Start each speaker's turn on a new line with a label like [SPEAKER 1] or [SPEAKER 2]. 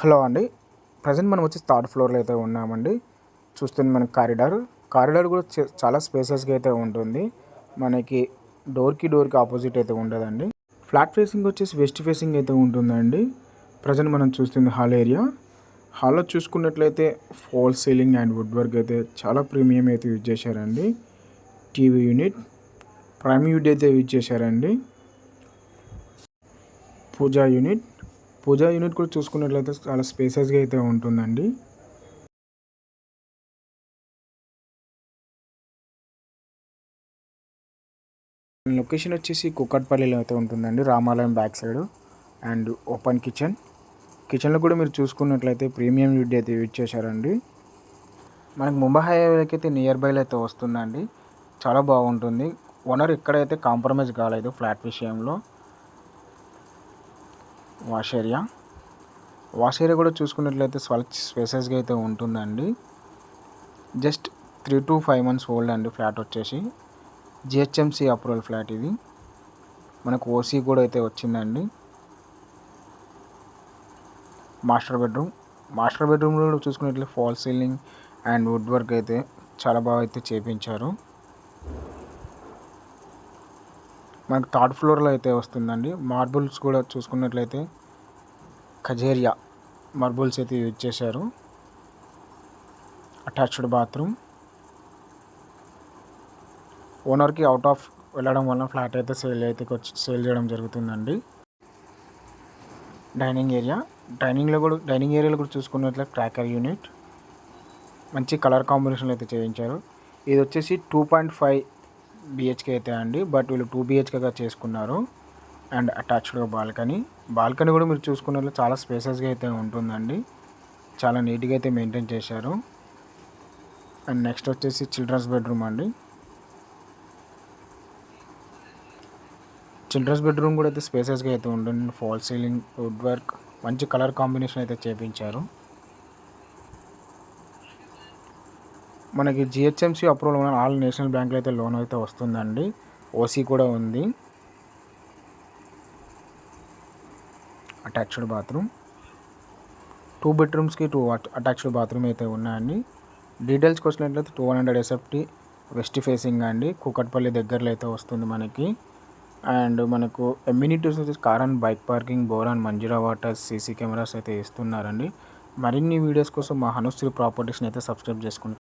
[SPEAKER 1] Hello అండి. Present మనం వచ్చి థర్డ్ ఫ్లోర్లో అయితే ఉన్నామండి. చూస్తుంది మనకి కారిడార్ కూడా చాలా స్పేసెస్గా అయితే ఉంటుంది. మనకి డోర్కి ఆపోజిట్ అయితే ఉండదండి. ఫ్లాట్ ఫేసింగ్ వచ్చేసి వెస్ట్ ఫేసింగ్ అయితే ఉంటుందండి. ప్రజెంట్ మనం చూస్తుంది హాల్ ఏరియా. హాల్లో చూసుకున్నట్లయితే fall ceiling and wood work అయితే చాలా ప్రీమియం అయితే యూజ్ చేశారండి. టీవీ యూనిట్ ప్రైమ్ యూనిట్ అయితే యూజ్ చేశారండి. పూజా యూనిట్ కూడా చూసుకున్నట్లయితే చాలా స్పేసెస్గా అయితే ఉంటుందండి. లొకేషన్ వచ్చేసి కుక్కట్పల్లిలో అయితే ఉంటుందండి, రామాలయం బ్యాక్ సైడ్. అండ్ ఓపెన్ కిచెన్లో కూడా మీరు చూసుకున్నట్లయితే ప్రీమియం వుడ్ అయితే యూజ్ చేశారండి. మనకి ముంబై హైవేకి అయితే నియర్ బైలో అయితే వస్తుందండి. చాలా బాగుంటుంది. ఓనర్ ఎక్కడైతే కాంప్రమైజ్ కాలేదు ఫ్లాట్ విషయంలో. వాష్ ఏరియా కూడా చూసుకున్నట్లయితే స్పేసెస్గా అయితే ఉంటుందండి. జస్ట్ 3 to 5 months ఓల్డ్ అండి ఫ్లాట్ వచ్చేసి. జిహెచ్ఎంసి అప్రూవల్ ఫ్లాట్ ఇది. మనకు ఓసీ కూడా అయితే వచ్చిందండి. మాస్టర్ బెడ్రూమ్లో కూడా చూసుకున్నట్లయితే fall ceiling and wood work అయితే చాలా బాగా అయితే చేపించారు. మనకు థర్డ్ ఫ్లోర్లో అయితే వస్తుందండి. మార్బుల్స్ కూడా చూసుకున్నట్లయితే ఖజేరియా మార్బుల్స్ అయితే యూజ్ చేశారు. Attached bathroom. ఓనర్కి అవుట్ ఆఫ్ వెళ్ళడం వల్ల ఫ్లాట్ అయితే సేల్ చేయడం జరుగుతుందండి. డైనింగ్ ఏరియాలో కూడా చూసుకున్నట్లయితే క్రాకర్ యూనిట్ మంచి కలర్ కాంబినేషన్లో అయితే చేయించారు. ఇది వచ్చేసి 2.5 బిహెచ్కే అయితే అండి, బట్ వీళ్ళు 2 బిహెచ్కేగా చేసుకున్నారు. అండ్ అటాచ్డ్గా బాల్కనీ కూడా మీరు చూసుకున్నట్లయితే చాలా స్పేసెస్గా అయితే ఉంటుందండి. చాలా నీట్గా అయితే మెయింటైన్ చేశారు. అండ్ నెక్స్ట్ వచ్చేసి చిల్డ్రన్స్ బెడ్రూమ్ అండి. చిల్డ్రన్స్ బెడ్రూమ్ కూడా అయితే స్పేసెస్గా అయితే ఉంటుంది. ఫాల్ సీలింగ్, వుడ్ వర్క్, మంచి కలర్ కాంబినేషన్ అయితే చేపించారు. మనకి జిహెచ్ఎంసి అప్రూవల్ ఉన్న ఆల్ నేషనల్ బ్యాంకులో అయితే లోన్ అయితే వస్తుందండి. ఓసీ కూడా ఉంది. అటాచ్డ్ బాత్రూమ్, 2 బెడ్రూమ్స్కి 2 అటాచ్డ్ బాత్రూమ్ అయితే ఉన్నాయండి. డీటెయిల్స్కి వచ్చినట్లయితే 200 SFT వెస్ట్ ఫేసింగ్ అండి. కూకట్పల్లి దగ్గరలో అయితే వస్తుంది మనకి. అండ్ మనకు ఎమ్యూనిటీస్ వచ్చేసి car and bike parking, bore and Manjeera water, CC cameras అయితే ఇస్తున్నారండి. మరిన్ని వీడియోస్ కోసం మా హనుశ్రీ ప్రాపర్టీస్ని అయితే సబ్స్క్రైబ్ చేసుకోండి.